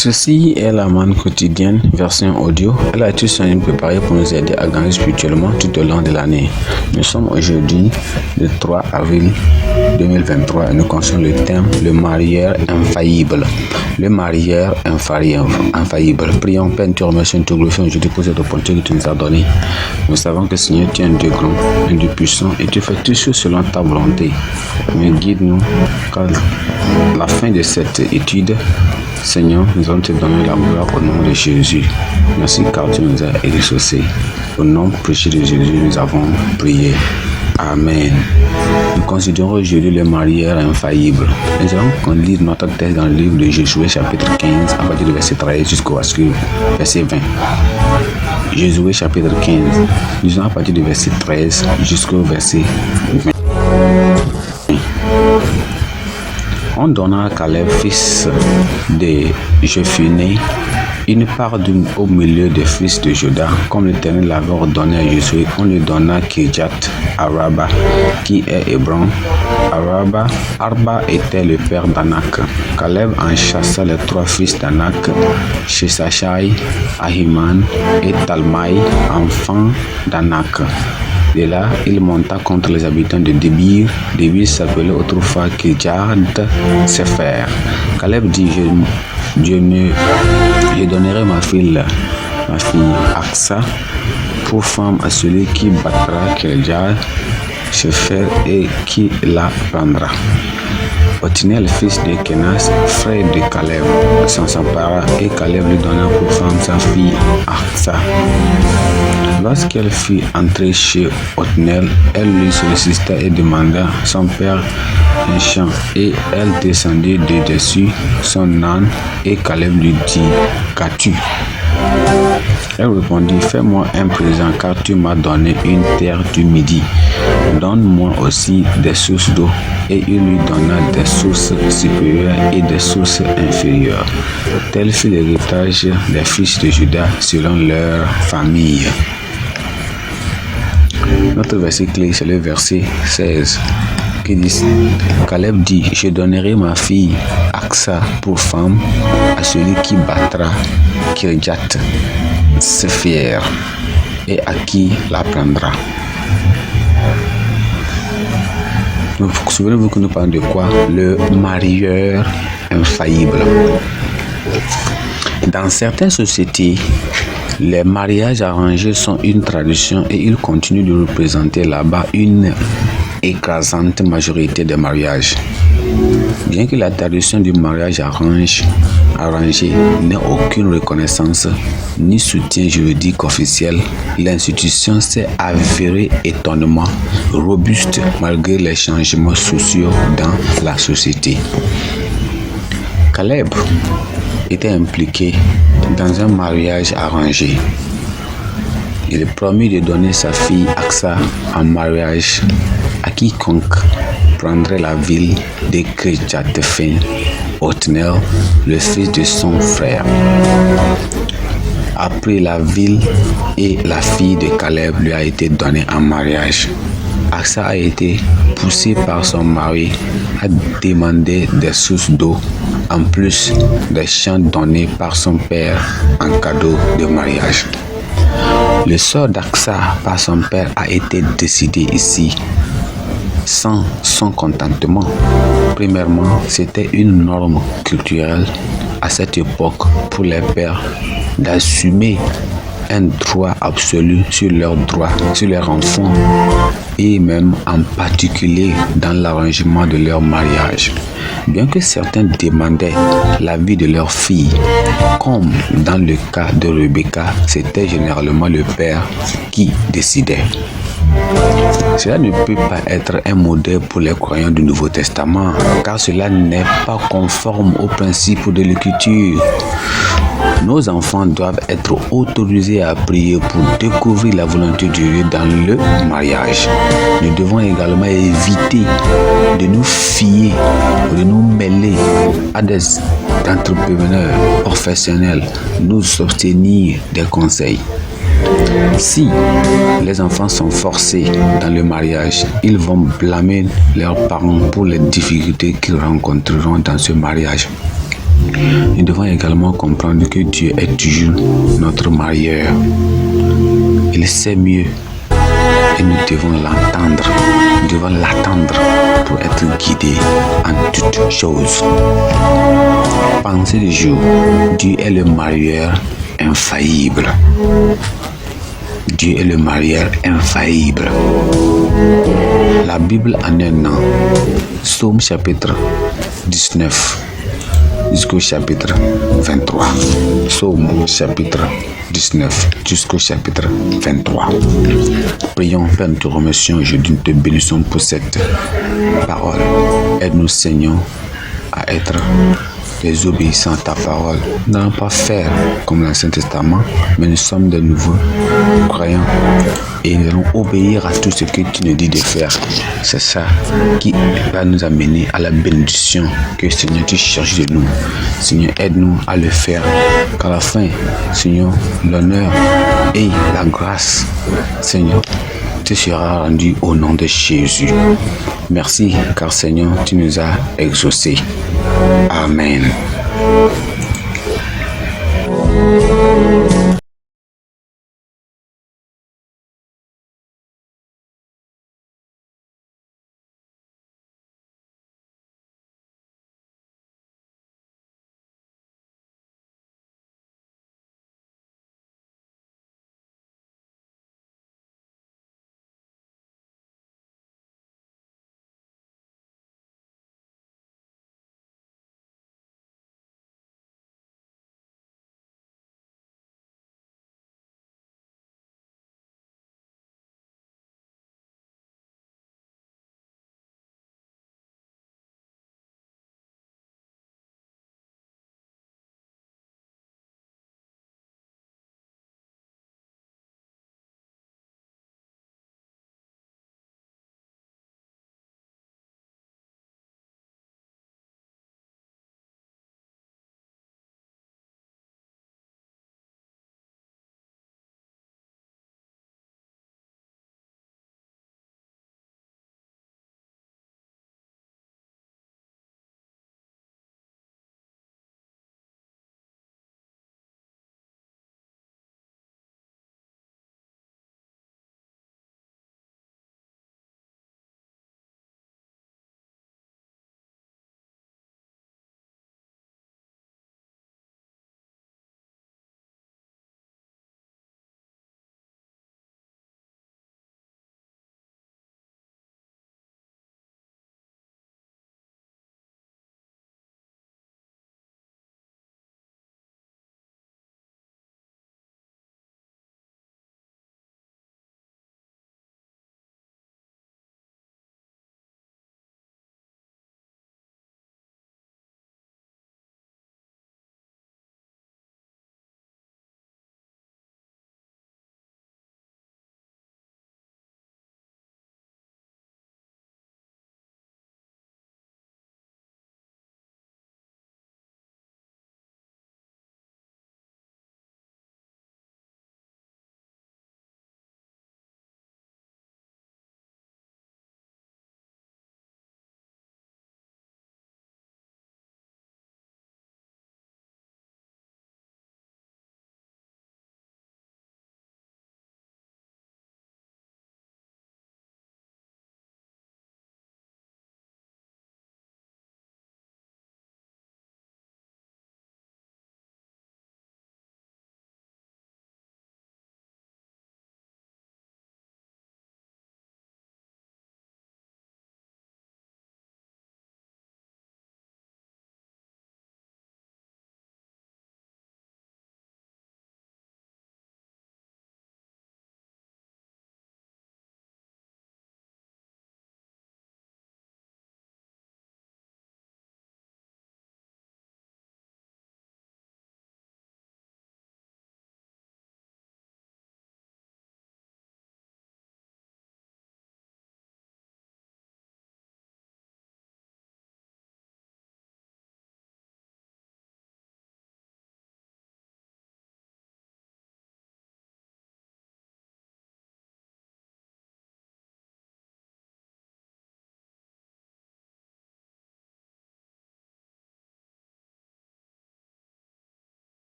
Ceci est la manne quotidienne, version audio. Elle a été soigné préparée pour nous aider à gagner spirituellement tout au long de l'année. Nous sommes aujourd'hui le 3 avril 2023 et nous concernons le thème le marieur infaillible. Le marieur infaillible. Prions, Père, nous te remercions, nous te glorifions aujourd'hui pour cette opportunité que tu nous as donnée. Nous savons que Seigneur, tu es un Dieu grand, un Dieu puissant et tu fais tout choses selon ta volonté. Mais guide-nous car la fin de cette étude, Seigneur, nous allons te donner la gloire au nom de Jésus. Merci car tu nous as exaucés. Au nom précieux de Jésus, nous avons prié. Amen. Nous considérons aujourd'hui le marieur infaillible. Nous allons lire notre texte dans le livre de Josué chapitre 15 à partir du verset 13 jusqu'au verset 20. Josué chapitre 15, nous allons à partir du verset 13 jusqu'au verset 20. On donna à Caleb, fils de Jephunnée, une part au milieu des fils de Juda, comme l'Éternel l'avait ordonné à Josué. On lui donna Kirjat Arba, qui est Hébron. Arba était le père d'Anak. Caleb en chassa les trois fils d'Anak, Sheshai, Ahiman et Talmaï, enfants d'Anak. De là, il monta contre les habitants de Débir. Débir s'appelait autrefois Kirjat Sefer. Caleb dit, je donnerai ma fille Aksa pour femme à celui qui battra Kirjat Sefer et qui la prendra. Othniel, fils de Kenas, frère de Caleb, s'en s'empara et Caleb lui donna pour femme sa fille Aksa. Lorsqu'elle fut entrée chez Othniel, elle lui sollicita et demanda son père un champ, et elle descendit de dessus son âne, et Caleb lui dit, qu'as-tu? Elle répondit, fais-moi un présent, car tu m'as donné une terre du Midi. Donne-moi aussi des sources d'eau. Et il lui donna des sources supérieures et des sources inférieures. Tel fut l'héritage des fils de Juda selon leur famille. Notre verset clé, c'est le verset 16. Qui dit, Caleb dit, je donnerai ma fille Aksa pour femme à celui qui battra Kirjat Sefer et à qui la prendra. Souvenez-vous que nous parlons de quoi? Le marieur infaillible. Dans certaines sociétés, les mariages arrangés sont une tradition et ils continuent de représenter là-bas une écrasante majorité des mariages. Bien que la tradition du mariage arrangé n'ait aucune reconnaissance ni soutien juridique officiel, l'institution s'est avérée étonnamment robuste malgré les changements sociaux dans la société. Caleb était impliqué dans un mariage arrangé. Il promit de donner sa fille Aksa en mariage à quiconque prendrait la ville de Kirjat-Sefer, Othniel, le fils de son frère. Après, la ville et la fille de Caleb lui a été donnée en mariage. Aksa a été poussée par son mari à demander des sources d'eau en plus des champs donnés par son père en cadeau de mariage. Le sort d'Aksa par son père a été décidé ici sans son contentement. Premièrement, c'était une norme culturelle à cette époque pour les pères d'assumer un droit absolu sur leurs droits, sur leurs enfants et même en particulier dans l'arrangement de leur mariage. Bien que certains demandaient l'avis de leur fille, comme dans le cas de Rebecca, c'était généralement le père qui décidait. Cela ne peut pas être un modèle pour les croyants du Nouveau Testament, car cela n'est pas conforme aux principes de l'Écriture. Nos enfants doivent être autorisés à prier pour découvrir la volonté de Dieu dans le mariage. Nous devons également éviter de nous fier ou de nous mêler à des entrepreneurs professionnels, nous obtenir des conseils. Si les enfants sont forcés dans le mariage, ils vont blâmer leurs parents pour les difficultés qu'ils rencontreront dans ce mariage. Nous devons également comprendre que Dieu est toujours notre marieur. Il sait mieux et nous devons l'entendre. Nous devons l'attendre pour être guidés en toutes choses. Pensez du jour, Dieu est le marieur infaillible. Dieu est le marieur infaillible. La Bible en un an. Psaume chapitre 19 jusqu'au chapitre 23. Psaume chapitre 19 jusqu'au chapitre 23. Prions, Père, nous te remercions aujourd'hui, nous te bénissons pour cette parole. Aide-nous, Seigneur, à être désobéissants à ta parole. Nous n'allons pas faire comme l'Ancien Testament, mais nous sommes de nouveaux croyants et nous allons obéir à tout ce que tu nous dis de faire. C'est ça qui va nous amener à la bénédiction que, Seigneur, tu cherches de nous. Seigneur, aide-nous à le faire, qu'à la fin, Seigneur, l'honneur et la grâce, Seigneur, te sera rendu au nom de Jésus. Merci, car Seigneur, tu nous as exaucés. Amen.